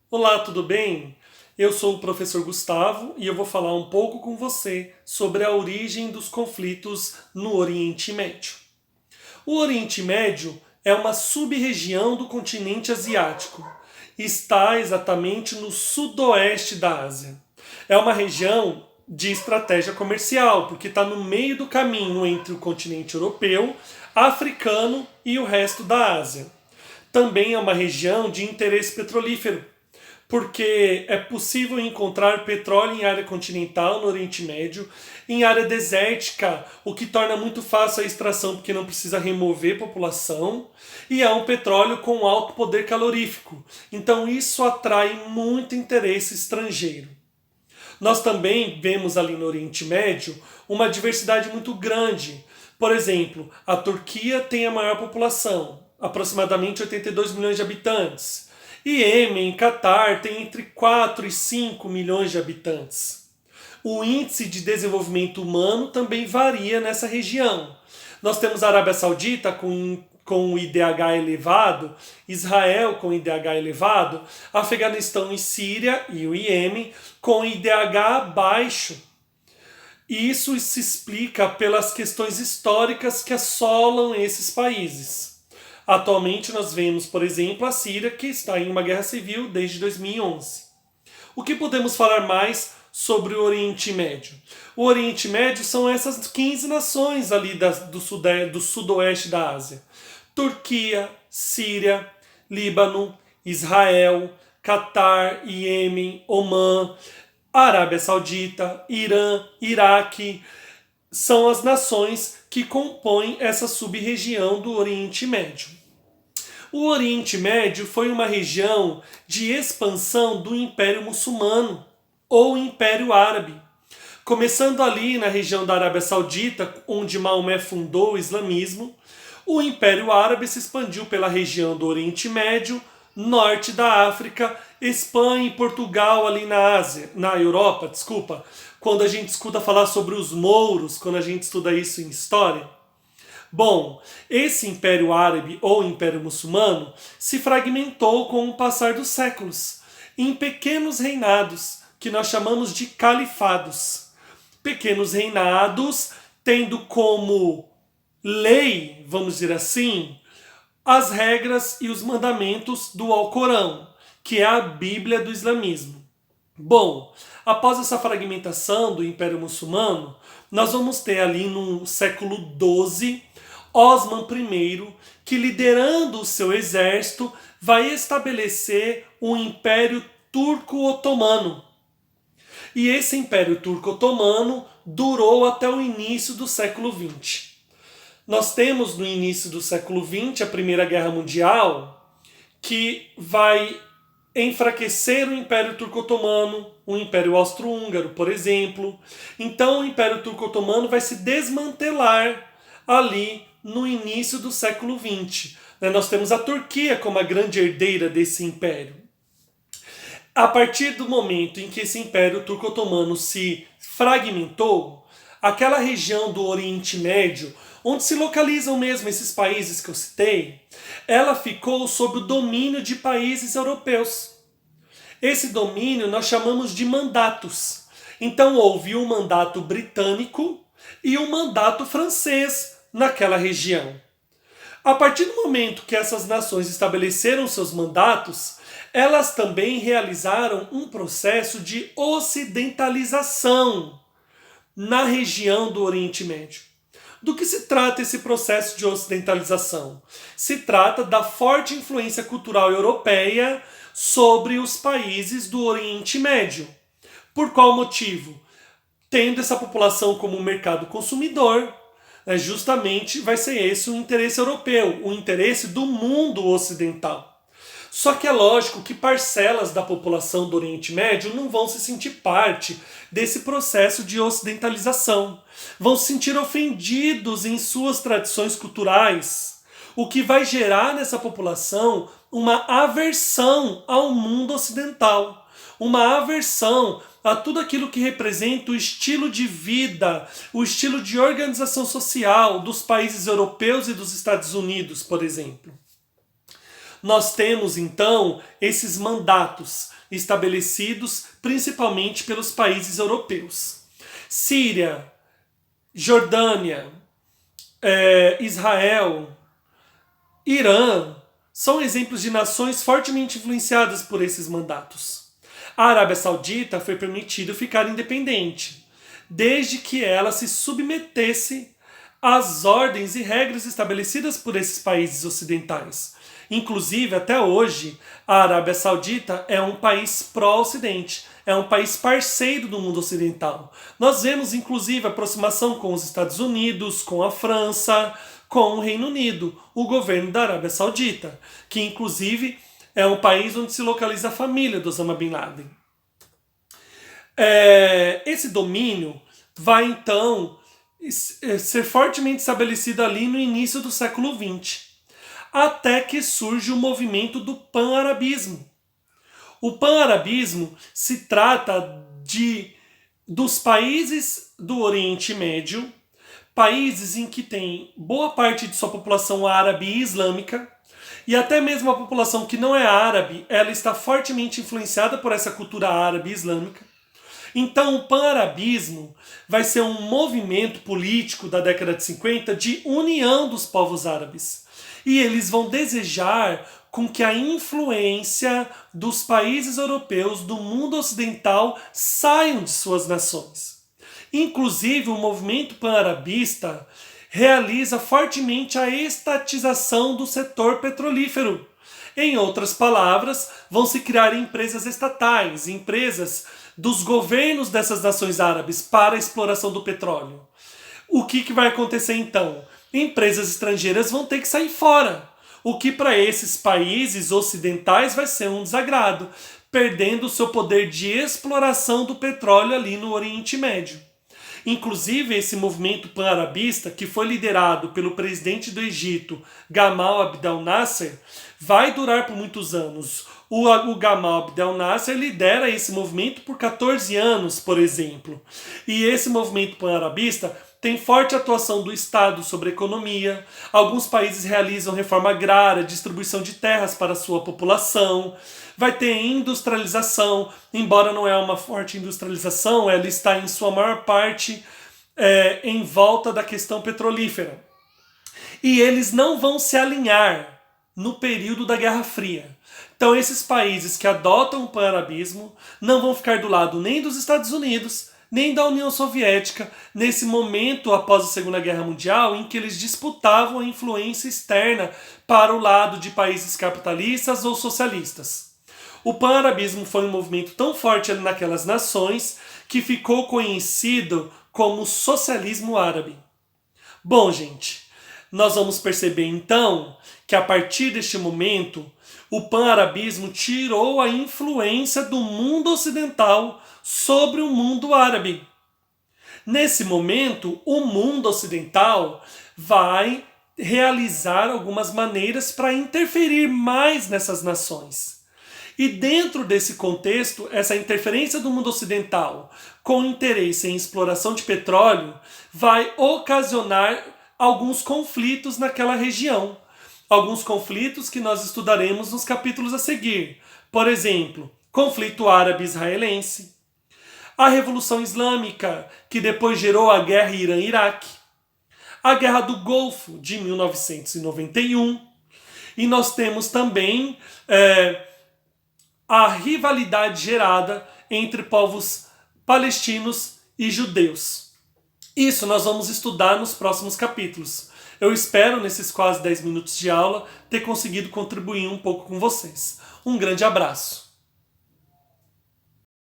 Olá, tudo bem? Eu sou o professor Gustavo e eu vou falar um pouco com você sobre a origem dos conflitos no Oriente Médio. O Oriente Médio é uma sub-região do continente asiático. Está exatamente no sudoeste da Ásia. É uma região de estratégia comercial, porque está no meio do caminho entre o continente europeu, africano e o resto da Ásia. Também é uma região de interesse petrolífero, porque é possível encontrar petróleo em área continental no Oriente Médio, em área desértica, o que torna muito fácil a extração porque não precisa remover população, e é um petróleo com alto poder calorífico. Então isso atrai muito interesse estrangeiro. Nós também vemos ali no Oriente Médio uma diversidade muito grande. Por exemplo, a Turquia tem a maior população, aproximadamente 82 milhões de habitantes. E Iêmen, Catar, tem entre 4 e 5 milhões de habitantes. O índice de desenvolvimento humano também varia nessa região. Nós temos a Arábia Saudita com o IDH elevado, Israel com IDH elevado, Afeganistão e Síria e o Iêmen com IDH baixo. E isso se explica pelas questões históricas que assolam esses países. Atualmente nós vemos, por exemplo, a Síria, que está em uma guerra civil desde 2011. O que podemos falar mais sobre o Oriente Médio? O Oriente Médio são essas 15 nações ali do sudoeste da Ásia. Turquia, Síria, Líbano, Israel, Catar, Iêmen, Omã, Arábia Saudita, Irã, Iraque, são as nações que compõem essa sub-região do Oriente Médio. O Oriente Médio foi uma região de expansão do Império Muçulmano ou Império Árabe. Começando ali na região da Arábia Saudita, onde Maomé fundou o islamismo, o Império Árabe se expandiu pela região do Oriente Médio, norte da África, Espanha e Portugal ali na Ásia, na Europa, desculpa. Quando a gente escuta falar sobre os mouros, quando a gente estuda isso em história. Bom, esse Império Árabe ou Império Muçulmano se fragmentou com o passar dos séculos, em pequenos reinados, que nós chamamos de califados. Pequenos reinados tendo como lei, vamos dizer assim, as regras e os mandamentos do Alcorão, que é a Bíblia do islamismo. Bom, após essa fragmentação do Império Muçulmano, nós vamos ter ali no século XII Osman I, que liderando o seu exército vai estabelecer o Império Turco-Otomano. E esse Império Turco-Otomano durou até o início do século XX. Nós temos no início do século XX a Primeira Guerra Mundial, que vai enfraquecer o Império Turco-Otomano, o Império Austro-Húngaro, por exemplo. Então o Império Turco-Otomano vai se desmantelar ali no início do século XX. Nós temos a Turquia como a grande herdeira desse império. A partir do momento em que esse Império Turco-Otomano se fragmentou, aquela região do Oriente Médio, onde se localizam mesmo esses países que eu citei, ela ficou sob o domínio de países europeus. Esse domínio nós chamamos de mandatos. Então houve um mandato britânico e um mandato francês naquela região. A partir do momento que essas nações estabeleceram seus mandatos, elas também realizaram um processo de ocidentalização na região do Oriente Médio. Do que se trata esse processo de ocidentalização? Se trata da forte influência cultural europeia sobre os países do Oriente Médio. Por qual motivo? Tendo essa população como mercado consumidor, justamente vai ser esse o interesse europeu, o interesse do mundo ocidental. Só que é lógico que parcelas da população do Oriente Médio não vão se sentir parte desse processo de ocidentalização. Vão se sentir ofendidos em suas tradições culturais, o que vai gerar nessa população uma aversão ao mundo ocidental, uma aversão a tudo aquilo que representa o estilo de vida, o estilo de organização social dos países europeus e dos Estados Unidos, por exemplo. Nós temos então esses mandatos estabelecidos principalmente pelos países europeus. Síria, Jordânia, Israel, Irã são exemplos de nações fortemente influenciadas por esses mandatos. A Arábia Saudita foi permitido ficar independente, desde que ela se submetesse às ordens e regras estabelecidas por esses países ocidentais. Inclusive, até hoje, a Arábia Saudita é um país pró-Ocidente, é um país parceiro do mundo ocidental. Nós vemos, inclusive, aproximação com os Estados Unidos, com a França, com o Reino Unido, o governo da Arábia Saudita, que, inclusive, é um país onde se localiza a família do Osama Bin Laden. Esse domínio vai, então, ser fortemente estabelecido ali no início do século XX, até que surge o movimento do pan-arabismo. O pan-arabismo se trata dos países do Oriente Médio, países em que tem boa parte de sua população árabe e islâmica, e até mesmo a população que não é árabe, ela está fortemente influenciada por essa cultura árabe e islâmica. Então o pan-arabismo vai ser um movimento político da década de 50 de união dos povos árabes. E eles vão desejar com que a influência dos países europeus do mundo ocidental saiam de suas nações. Inclusive, o movimento pan-arabista realiza fortemente a estatização do setor petrolífero. Em outras palavras, vão se criar empresas estatais, empresas dos governos dessas nações árabes para a exploração do petróleo. O que vai acontecer então? Empresas estrangeiras vão ter que sair fora, o que para esses países ocidentais vai ser um desagrado, perdendo o seu poder de exploração do petróleo ali no Oriente Médio. Inclusive, esse movimento pan-arabista, que foi liderado pelo presidente do Egito, Gamal Abdel Nasser, vai durar por muitos anos. O Gamal Abdel Nasser lidera esse movimento por 14 anos, por exemplo. E esse movimento pan-arabista tem forte atuação do Estado sobre a economia. Alguns países realizam reforma agrária, distribuição de terras para a sua população. Vai ter industrialização, embora não é uma forte industrialização, ela está em sua maior parte em volta da questão petrolífera. E eles não vão se alinhar no período da Guerra Fria. Então esses países que adotam o pan-arabismo não vão ficar do lado nem dos Estados Unidos, nem da União Soviética, nesse momento após a Segunda Guerra Mundial, em que eles disputavam a influência externa para o lado de países capitalistas ou socialistas. O pan-arabismo foi um movimento tão forte naquelas nações que ficou conhecido como socialismo árabe. Bom, gente, nós vamos perceber então que a partir deste momento o pan-arabismo tirou a influência do mundo ocidental sobre o mundo árabe. Nesse momento, o mundo ocidental vai realizar algumas maneiras para interferir mais nessas nações. E dentro desse contexto, essa interferência do mundo ocidental com interesse em exploração de petróleo vai ocasionar alguns conflitos naquela região. Alguns conflitos que nós estudaremos nos capítulos a seguir. Por exemplo, conflito árabe-israelense, a Revolução Islâmica, que depois gerou a Guerra Irã-Iraque, a Guerra do Golfo de 1991, e nós temos também a rivalidade gerada entre povos palestinos e judeus. Isso nós vamos estudar nos próximos capítulos. Eu espero, nesses quase 10 minutos de aula, ter conseguido contribuir um pouco com vocês. Um grande abraço.